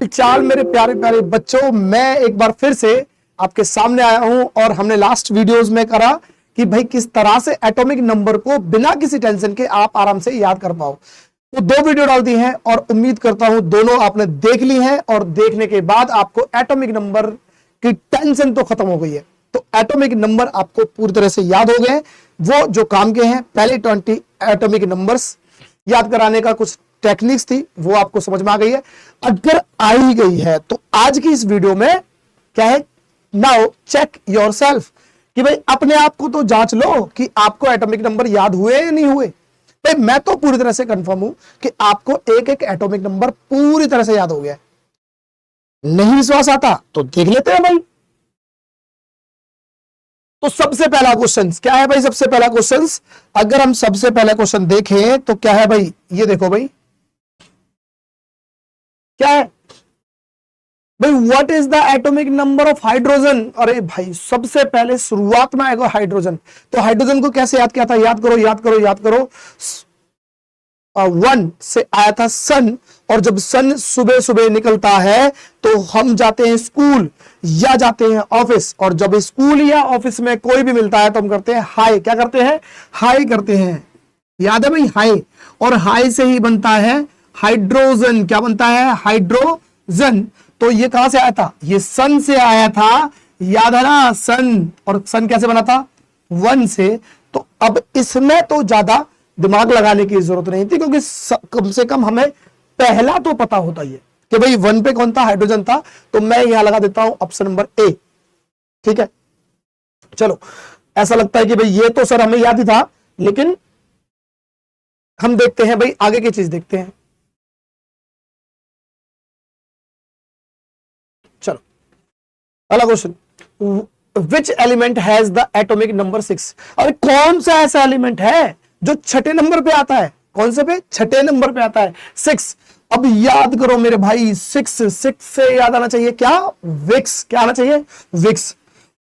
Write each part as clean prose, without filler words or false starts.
चाल मेरे प्यारे प्यारे बच्चों, मैं एक बार फिर से आपके सामने आया हूं और हमने लास्ट वीडियोस में करा कि भाई किस तरह से एटॉमिक नंबर को बिना किसी टेंशन के आप आराम से याद कर पाओ। तो 2 वीडियो डाल दी हैं और उम्मीद करता हूं दोनों आपने देख ली हैं और देखने के बाद आपको एटॉमिक नंबर की टेंशन तो खत्म हो गई है। तो एटॉमिक नंबर आपको पूरी तरह से याद हो गए। वो जो काम के हैं, पहले 20 एटॉमिक नंबर्स याद कराने का कुछ टेक्निक्स थी, वो आपको समझ में आ गई है। अगर आ ही गई है तो आज की इस वीडियो में क्या है, नाउ चेक योरसेल्फ कि भाई अपने आप को तो जांच लो कि आपको एटॉमिक नंबर याद हुए या नहीं हुए। भाई मैं तो पूरी तरह से कंफर्म हूं कि आपको एक एक एटॉमिक नंबर पूरी तरह से याद हो गया। नहीं विश्वास आता तो देख लेते हैं भाई। तो सबसे पहला क्वेश्चन क्या है भाई? सबसे पहला क्वेश्चन, अगर हम सबसे पहला क्वेश्चन देखें तो क्या है भाई? ये देखो भाई, क्या है भाई? What is the atomic number of hydrogen? अरे भाई सबसे पहले शुरुआत में आएगा हाइड्रोजन। तो हाइड्रोजन को कैसे याद किया था? याद करो याद करो याद करो। 1 से आया था सन, और जब सन सुबह सुबह निकलता है तो हम जाते हैं स्कूल या जाते हैं ऑफिस, और जब स्कूल या ऑफिस में कोई भी मिलता है तो हम करते हैं हाय। क्या करते हैं? हाय करते हैं। याद है भाई? हाय। और हाय से ही बनता है हाइड्रोजन। क्या बनता है? हाइड्रोजन। तो ये कहां से आया था? ये सन से आया था। याद है ना? सन। और सन कैसे बना था? 1 से। तो अब इसमें तो ज्यादा दिमाग लगाने की जरूरत नहीं थी, क्योंकि कम से कम हमें पहला तो पता होता ही है कि भाई 1 पे कौन था? हाइड्रोजन था। तो मैं यहां लगा देता हूं ऑप्शन नंबर ए। ठीक है, चलो। ऐसा लगता है कि भाई ये तो सर हमें याद ही था, लेकिन हम देखते हैं भाई आगे की चीज देखते हैं। चलो अगला question, which element has the atomic number 6? अरे कौन सा ऐसा एलिमेंट है जो छठे नंबर पे आता है? कौन से पे? छठे नंबर पे आता है 6। अब याद करो मेरे भाई, 6 से याद आना चाहिए क्या? विक्स। क्या आना चाहिए? विक्स।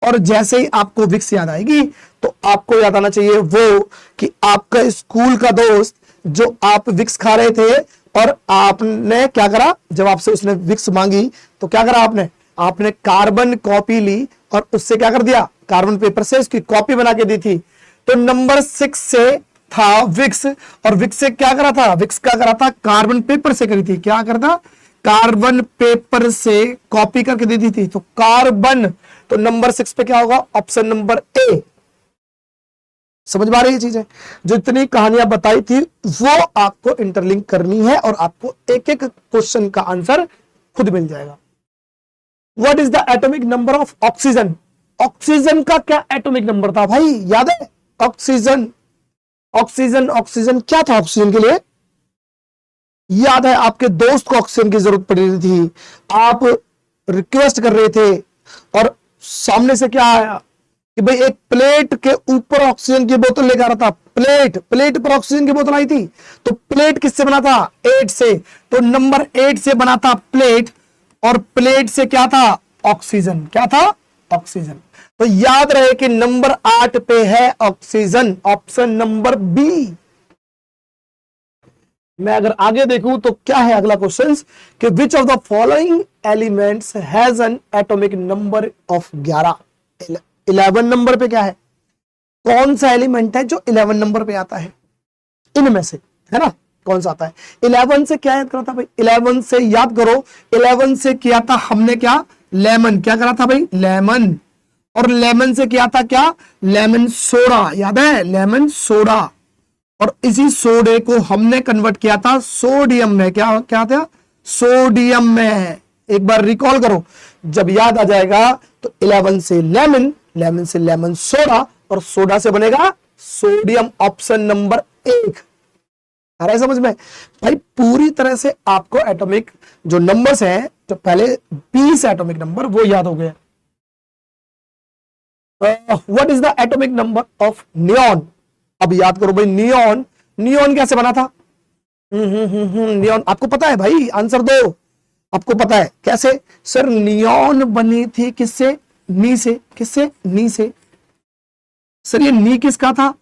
और जैसे ही आपको विक्स याद आएगी तो आपको याद आना चाहिए वो कि आपका स्कूल का दोस्त जो आप विक्स खा रहे थे, और आपने क्या करा? जब आपसे उसने विक्स मांगी तो क्या करा आपने? आपने कार्बन कॉपी ली और उससे क्या कर दिया? कार्बन पेपर से उसकी कॉपी बना के दी थी। तो नंबर 6 से था विक्स, और विक्स से क्या करा था? विक्स क्या करा था? कार्बन पेपर से करी थी। क्या करता? कार्बन पेपर से कॉपी करके दे दी थी। तो कार्बन, तो नंबर 6 पे क्या होगा? ऑप्शन नंबर ए। समझ में आ रही है चीजें? जो इतनी कहानियां बताई थी वो आपको इंटरलिंक करनी है और आपको एक एक क्वेश्चन का आंसर खुद मिल जाएगा। What is the atomic number of oxygen? Oxygen का क्या एटॉमिक नंबर था भाई? याद है? ऑक्सीजन ऑक्सीजन ऑक्सीजन क्या था ऑक्सीजन के लिए? याद है? आपके दोस्त को ऑक्सीजन की जरूरत पड़ रही थी, आप रिक्वेस्ट कर रहे थे, और सामने से क्या आया कि भाई एक प्लेट के ऊपर ऑक्सीजन की बोतल लेकर आ रहा था। प्लेट पर ऑक्सीजन की बोतल आई थी। तो प्लेट किससे बना था? 8 से। तो नंबर 8 से बना था प्लेट, और प्लेट से क्या था? ऑक्सीजन। क्या था? ऑक्सीजन। तो याद रहे कि नंबर 8 पे है ऑक्सीजन, ऑप्शन नंबर बी। मैं अगर आगे देखूं तो क्या है अगला क्वेश्चन कि which of the following elements has an atomic number of 11? 11 number पे क्या है? कौन सा एलिमेंट है जो 11 नंबर पे आता है इनमें से? है ना, कौन सा आता है? 11 से क्या याद करा था भाई? 11 से याद करो, 11 से किया था हमने क्या? लेमन। क्या करा था भाई? लेमन। और लेमन से किया था क्या? Lemon soda. याद है? Lemon soda. और इसी सोडे को हमने कन्वर्ट किया था सोडियम में। क्या क्या था? सोडियम में। एक बार रिकॉल करो, जब याद आ जाएगा तो 11 से लेमन, लेमन से लेमन सोडा, और सोडा से बनेगा सोडियम, ऑप्शन नंबर 1। आ रहा है समझ में भाई? पूरी तरह से आपको एटॉमिक जो नंबर्स हैं, जो पहले 20 एटॉमिक नंबर, वो याद हो गए। What is the atomic number of neon? अब याद करो भाई, नियॉन। नियॉन कैसे बना था? नियॉन आपको पता है भाई? आंसर दो। आपको पता है कैसे? सर नियॉन बनी थी किससे? नी से। किससे? नी से। सर ये नी किसका था?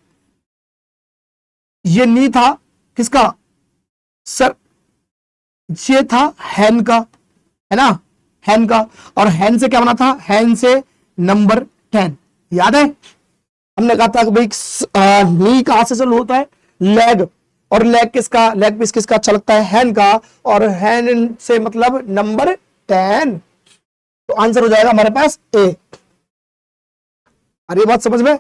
ये नी था किसका? सर ये था हैन का। है ना, हैन का। और हैन से क्या बना था, हैन से नंबर 10, याद है। हमने कहा था कि भाई नी कहां से शुरू होता है, लेग, और लेग किसका, लेग पीस किसका अच्छा लगता है, हैन का, और हैन से मतलब नंबर 10। तो आंसर हो जाएगा हमारे पास ए। अरे बात समझ में।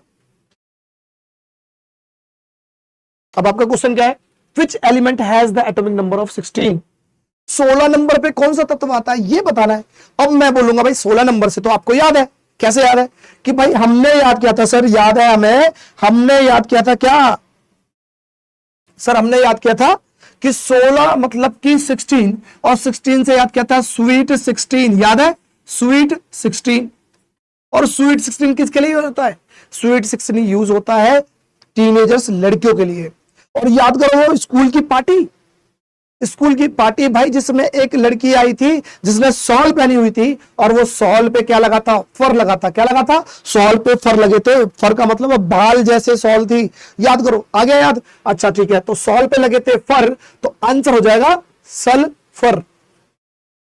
अब आपका क्वेश्चन क्या है, विच element has the atomic number of 16। 16 number पे कौन सा तत्व आता है ये बताना है। अब मैं बोलूंगा भाई 16 नंबर से, तो आपको याद है, कैसे याद है कि भाई हमने याद किया था सर, याद है हमें, हमने याद किया था क्या सर, हमने याद किया था कि 16 मतलब कि 16, और 16 से याद किया था स्वीट 16, याद है, स्वीट 16। और स्वीट 16 किसके लिए होता है, स्वीट 16 यूज होता है टीनेजर्स, लड़कियों के लिए। और याद करो वो स्कूल की पार्टी, स्कूल की पार्टी भाई, जिसमें एक लड़की आई थी जिसने शॉल पहनी हुई थी, और वो शॉल पे क्या लगा था, फर लगा था, क्या लगा था, शॉल पे फर लगे थे। फर का मतलब बाल जैसे शॉल थी, याद करो, आ गया याद। अच्छा ठीक है, तो शॉल पे लगे थे फर, तो आंसर हो जाएगा सल्फर,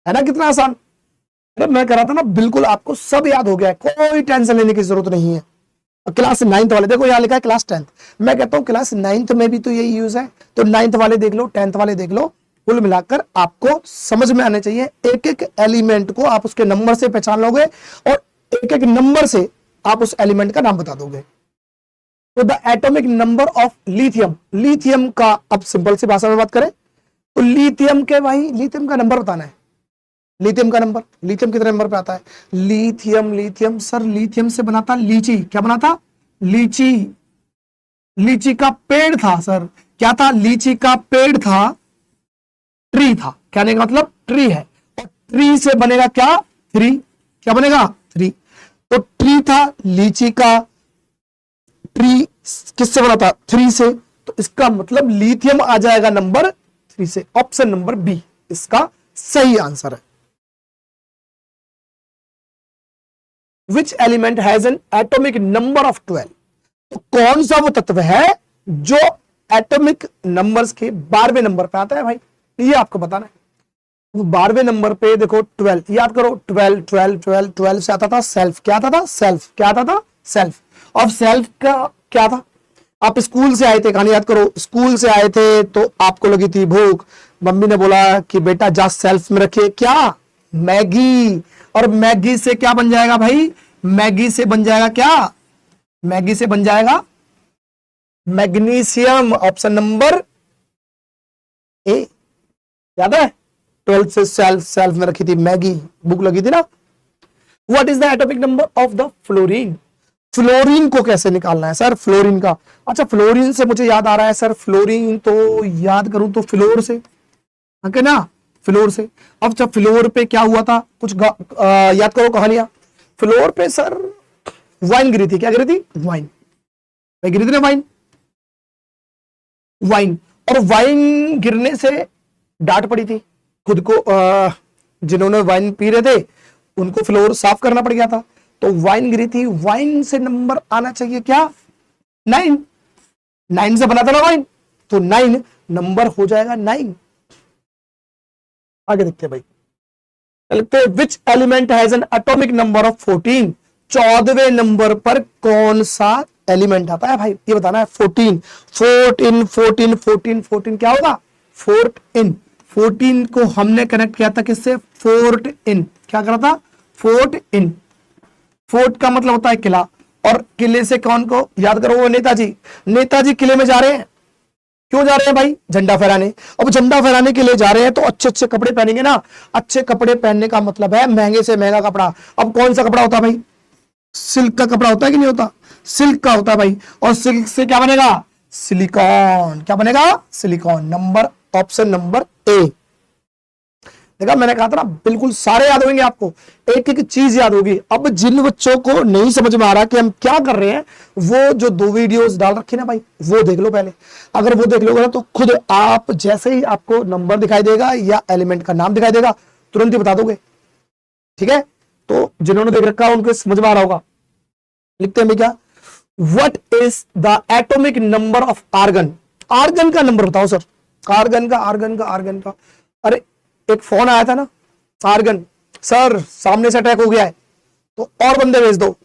है ना, कितना आसान। अरे मैं कह रहा था ना, बिल्कुल आपको सब याद हो गया है, कोई टेंशन लेने की जरूरत नहीं है। क्लास 9th वाले देखो, यहां लिखा है क्लास 10th, मैं कहता हूं क्लास 9th में भी तो यही यूज है, तो 9th वाले देख लो, 10th वाले देख लो, कुल मिलाकर आपको समझ में आने चाहिए। एक एक एलिमेंट को आप उसके नंबर से पहचान लोगे, और एक एक नंबर से आप उस एलिमेंट का नाम बता दोगे। तो the atomic number of lithium, lithium का, अब सिंपल सी भाषा में बात करें तो लिथियम के, भाई लिथियम का नंबर बताना है, लिथियम का नंबर, लिथियम कितने नंबर पे आता है, लिथियम, लिथियम सर, लिथियम से बना था लीची, क्या बना था, लीची, लीची का पेड़ था सर, क्या था, लीची का पेड़ था, ट्री था, कहने का मतलब ट्री है, और ट्री से बनेगा क्या, थ्री, क्या बनेगा, थ्री। तो ट्री था लीची का, ट्री किससे बना था, थ्री से, तो इसका मतलब लिथियम आ जाएगा नंबर 3 से। ऑप्शन नंबर बी इसका सही आंसर है। विच element has an atomic number of 12, तो कौन सा वो तत्व है जो एटॉमिक नंबर्स के 12वें नंबर पे आता है भाई, ये आपको बताना है। 12वें नंबर पे देखो 12, याद करो 12 12 12 12 से आता था सेल्फ, क्या आता था, सेल्फ, क्या आता था, सेल्फ। अब सेल्फ का क्या था, आप स्कूल से आए थे, कहानी याद करो, स्कूल से आए थे तो आपको लगी थी भूख, मम्मी ने बोला कि बेटा जा सेल्फ में रखिए क्या, मैगी, और मैगी से क्या बन जाएगा भाई, मैगी से बन जाएगा क्या, मैगी से बन जाएगा मैग्नीशियम, ऑप्शन नंबर ए, याद है, 12 से सेल्फ, सेल्फ में रखी थी मैगी, भूख लगी थी ना। What is the atomic number of the fluorine, fluorine को कैसे निकालना है सर, फ्लोरीन का, अच्छा फ्लोरीन से मुझे याद आ रहा है सर, फ्लोरीन तो याद करूं तो फ्लोर से, है ना, फ्लोर से। अब जब फ्लोर पे क्या हुआ था, कुछ याद करो कहानियां, फ्लोर पे सर वाइन गिरी थी, क्या गिरी थी, वाइन, गिरी थी ना वाइन, वाइन, और वाइन गिरने से डांट पड़ी थी खुद को, जिन्होंने वाइन पी रहे थे उनको फ्लोर साफ करना पड़ गया था, तो वाइन गिरी थी, वाइन से नंबर आना चाहिए क्या, 9, 9 से बना था ना वाइन, तो 9 नंबर हो जाएगा 9। आगे देखते हैं भाई, लिखते हैं which element has an atomic number of 14, 14वें नंबर पर कौन सा एलिमेंट आता है भाई, ये बताना है। 14 14 14 14 14 क्या होगा, 14, 14 को हमने कनेक्ट किया था किससे, 14, क्या करा था, 14, फोर्ट का मतलब होता है किला, और किले से कौन को याद करो, वो नेताजी, नेताजी किले में जा रहे हैं, क्यों जा रहे हैं भाई, झंडा फहराने। अब झंडा फहराने के लिए जा रहे हैं तो अच्छे अच्छे कपड़े पहनेंगे ना, अच्छे कपड़े पहनने का मतलब है महंगे से महंगा कपड़ा। अब कौन सा कपड़ा होता है भाई, सिल्क का कपड़ा होता है कि नहीं होता, सिल्क का होता है भाई, और सिल्क से क्या बनेगा, सिलिकॉन, क्या बनेगा, सिलिकॉन, नंबर, ऑप्शन नंबर ए। देखा मैंने कहा था ना, बिल्कुल सारे याद होंगे आपको, एक एक चीज याद होगी। अब जिन बच्चों को नहीं समझ में आ रहा कि हम क्या कर रहे हैं, वो जो 2 वीडियोस डाल रखे ना भाई, वो देख लो पहले। अगर वो देख लोगे ना तो खुद आप, जैसे ही आपको नंबर दिखाई देगा या एलिमेंट का नाम दिखाई देगा, तुरंत ही बता दोगे, ठीक है। तो जिन्होंने देख रखा है उनको समझ में आ रहा होगा। लिखते हैं क्या, what is the atomic number of argon, argon का नंबर बताओ सर, आर्गन का, आर्गन का, आर्गन का। अरे एक फोन आया था ना, आर्गन। सर सामने से अटैक हो गया है तो और बंदे भेज दो।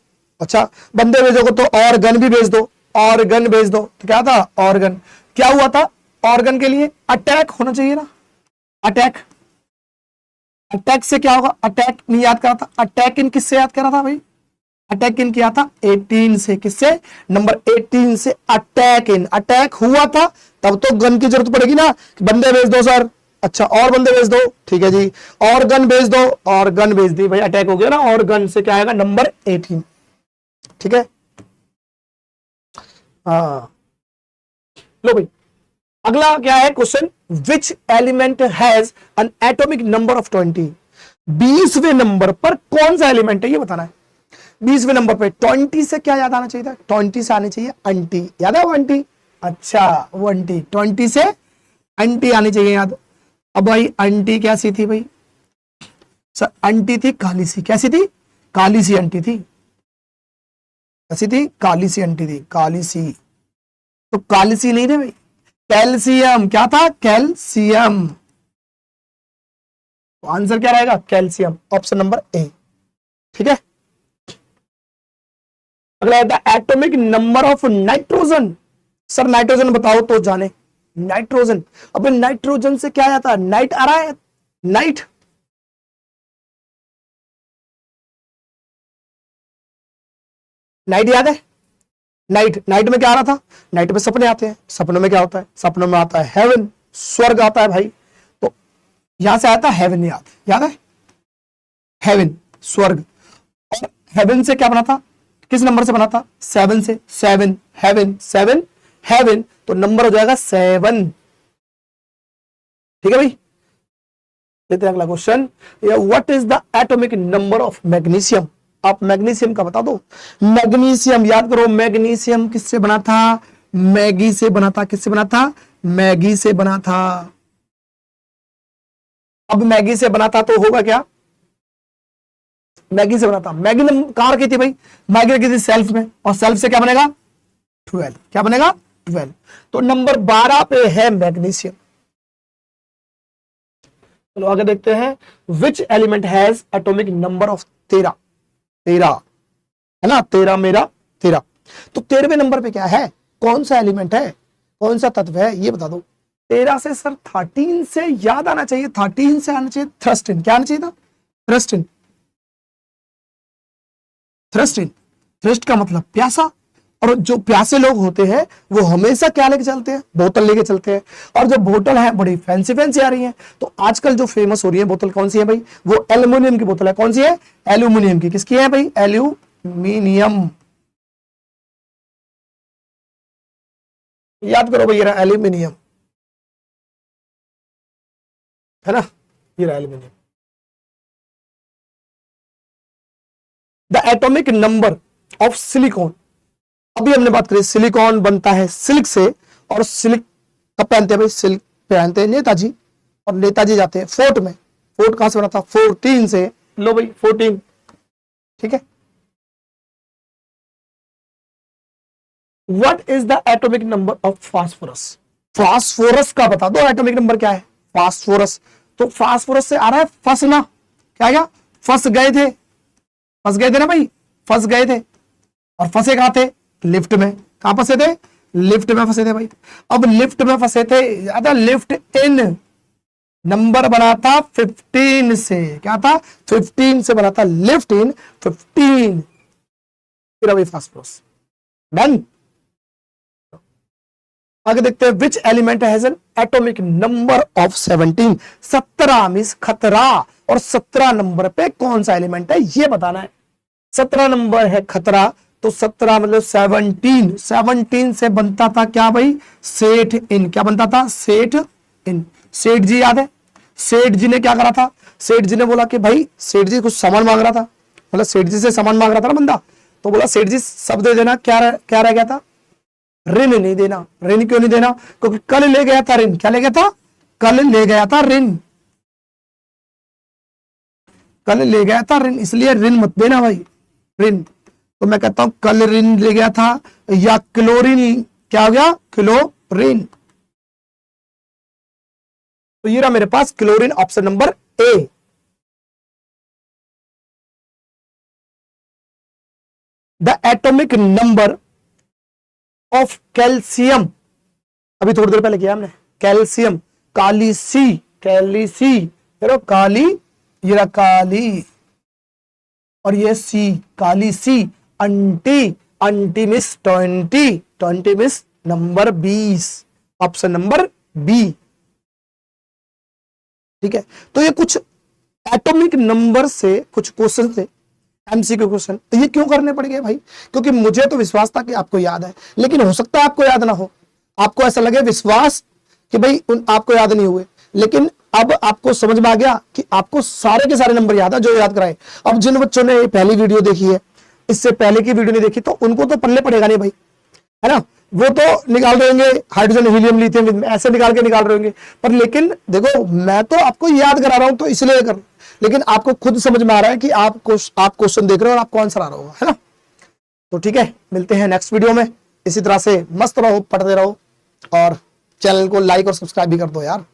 अच्छा बंदे भेजोगे तो और गन भी भेज दो, और गन भेज दो। तो क्या था ऑर्गन, क्या हुआ था ऑर्गन के लिए अटैक होना चाहिए ना, अटैक। अटैक से क्या होगा, अटैक नहीं याद करा था, अटैक इन किससे याद करा था भाई, अटैक इन किया था 18 से, किससे नंबर 18 से अटैक इन, अटैक हुआ था तब तो गन की जरूरत पड़ेगी ना, बंदे भेज दो सर। अच्छा और बंदे भेज दो, ठीक है जी, और गन भेज दो, और गन भेज दी भाई, अटैक हो गया ना, और गन से क्या आएगा नंबर 18, ठीक है। हाँ लो भाई, अगला क्या है question, which element has an atomic number of 20, 20वें नंबर पर कौन सा एलिमेंट है ये बताना है। 20वें नंबर पे 20 से क्या याद आना चाहिए था, 20 से आने चाहिए अंटी, याद है वो अंटी, अच्छा वो अंटी, 20 से अंटी आनी चाहिए याद। अब भाई अंटी कैसी थी भाई, सर अंटी थी काली सी, कैसी थी, काली सी अंटी थी, कैसी थी, काली सी अंटी थी, काली सी, तो काली सी नहीं थे भाई, कैल्शियम, क्या था कैल्शियम, तो आंसर क्या रहेगा कैल्शियम, ऑप्शन नंबर ए, ठीक है। अगला है the atomic number of nitrogen, sir nitrogen बताओ तो जाने, नाइट्रोजन, अब नाइट्रोजन से क्या आता है, नाइट आ रहा है, नाइट, नाइट याद है, नाइट, नाइट में क्या आ रहा था, नाइट में सपने आते हैं, सपनों में क्या होता है, सपनों में आता है हेवन, स्वर्ग आता है भाई, तो यहां से आता है हेवन, याद याद है, हेवन स्वर्ग, और हेवन से क्या बना था, किस नंबर से बना था, 7 से, 7 हेवन, 7 हेवन, तो नंबर हो जाएगा 7, ठीक है भाई। लेते हैं अगला question, what is the atomic number of magnesium, आप मैग्नीशियम का बता दो। मैग्नीशियम याद करो, मैग्नीशियम किससे बना था, मैगी से बना था, किससे बना था, मैगी से बना था। अब मैगी से बना था तो होगा क्या, मैगी से बना था, मैगी ने कहां रखी थी भाई, मैगी रखी थी सेल्फ में, और सेल्फ से क्या बनेगा 12, क्या बनेगा 12, तो नंबर 12 पे है मैग्नीशियम। चलो आगे देखते हैं, which element has atomic number of 13, 13 है ना, 13 मेरा 13, तो 13वें नंबर पे क्या है, कौन सा एलिमेंट है, कौन सा तत्व है ये बता दो। 13 से सर 13 से याद आना चाहिए, 13 से आना चाहिए थ्रस्टिन, क्या आना चाहिए था, थ्रस्टिन, थ्रस्टिन, थ्रस्ट का मतलब प्यासा, और जो प्यासे लोग होते हैं वो हमेशा क्या लेके चलते हैं, बोतल लेके चलते हैं, और जो बोतल है बड़ी फैंसी फैंसी आ रही है, तो आजकल जो फेमस हो रही है बोतल कौन सी है भाई, वो एल्यूमिनियम की बोतल है, कौन सी है, एल्यूमिनियम की, किसकी है भाई, एल्यूमिनियम, याद करो भाई, ये रहा एल्यूमिनियम, है ना, ये रहा aluminium. The atomic number of silicon, अभी हमने बात करी सिलिकॉन बनता है सिल्क से, और सिल्क कब पहनते हैं भाई, सिल्क पहनते हैं नेताजी, और नेताजी जाते हैं फोर्ट में, फोर्ट कहां से बना था, 14 से, लो भाई 14, ठीक है। What is the atomic number of phosphorus, phosphorus का बता दो एटॉमिक नंबर क्या है, फास्फोरस, तो फास्फोरस से आ रहा है फंसना, क्या गया, फंस गए थे, फंस गए थे ना भाई, फंस गए थे, और फंसे कहां थे, लिफ्ट में, कहां फंसे थे, लिफ्ट में फंसे थे भाई। अब लिफ्ट में फंसे थे, लिफ्ट इन, नंबर बना था 15 से, क्या था 15 से बना था, लिफ्ट इन 15, फिर अभी फास्फोरस, डन। आगे देखते हैं, which element has an atomic number of 17, 17 means खतरा, और 17 नंबर पे कौन सा एलिमेंट है ये बताना है। 17 नंबर है खतरा, तो 17 मतलब 17, 17 से बनता था क्या भाई, सेठ इन, क्या बनता था, सेठ इन, सेठ जी याद है, सेठ जी ने क्या करा था, सेठ जी ने बोला कि भाई, सेठ जी कुछ सामान मांग रहा था, मतलब सेठ जी से सामान मांग रहा था ना बंदा, तो बोला सेठ जी सब दे देना, क्या रह गया था, ऋण नहीं देना, ऋण क्यों नहीं देना, क्योंकि कल ले गया था ऋण, क्या ले गया था, कल ले गया था ऋण, कल ले गया था ऋण, इसलिए ऋण मत देना भाई, ऋण, तो मैं कहता हूं कल ऋण ले गया था, या क्लोरीन, क्या हो गया क्लोरीन, तो ये रहा मेरे पास chlorine, option number A, the atomic number of calcium, अभी थोड़ी देर पहले किया हमने, कैल्शियम, काली सी, चलो काली, ये रहा काली, और ये सी, काली सी, अंटी मिस 20 मिस नंबर 20, ऑप्शन नंबर बी। ठीक है, तो ये कुछ एटॉमिक नंबर से कुछ क्वेश्चन थे, एमसीक्यू क्वेश्चन। तो ये क्यों करने पड़ गए भाई? क्योंकि मुझे तो विश्वास था कि आपको याद है, लेकिन हो सकता है आपको याद ना हो, आपको ऐसा लगे विश्वास कि भाई आपको याद नहीं हुए, लेकिन अब आपको समझ में आ गया कि आपको सारे के सारे नंबर याद है जो याद कराए। अब जिन बच्चों ने पहली वीडियो देखी है, इससे पहले की वीडियो नहीं देखी, तो उनको तो पल्ले पड़ेगा नहीं भाई, है ना, वो तो निकाल रहे होंगे हाइड्रोजन हीलियम लिथियम ऐसे निकाल रहे होंगे, पर लेकिन देखो मैं तो आपको याद करा रहा हूं तो इसलिए कर, लेकिन आपको खुद समझ में आ रहा है कि आप क्वेश्चन देख रहे हो और आपको आंसर आ रहा होगा, है ना। तो ठीक है, मिलते हैं नेक्स्ट वीडियो में। इसी तरह से मस्त रहो, पढ़ते रहो, और चैनल को लाइक और सब्सक्राइब भी कर दो यार।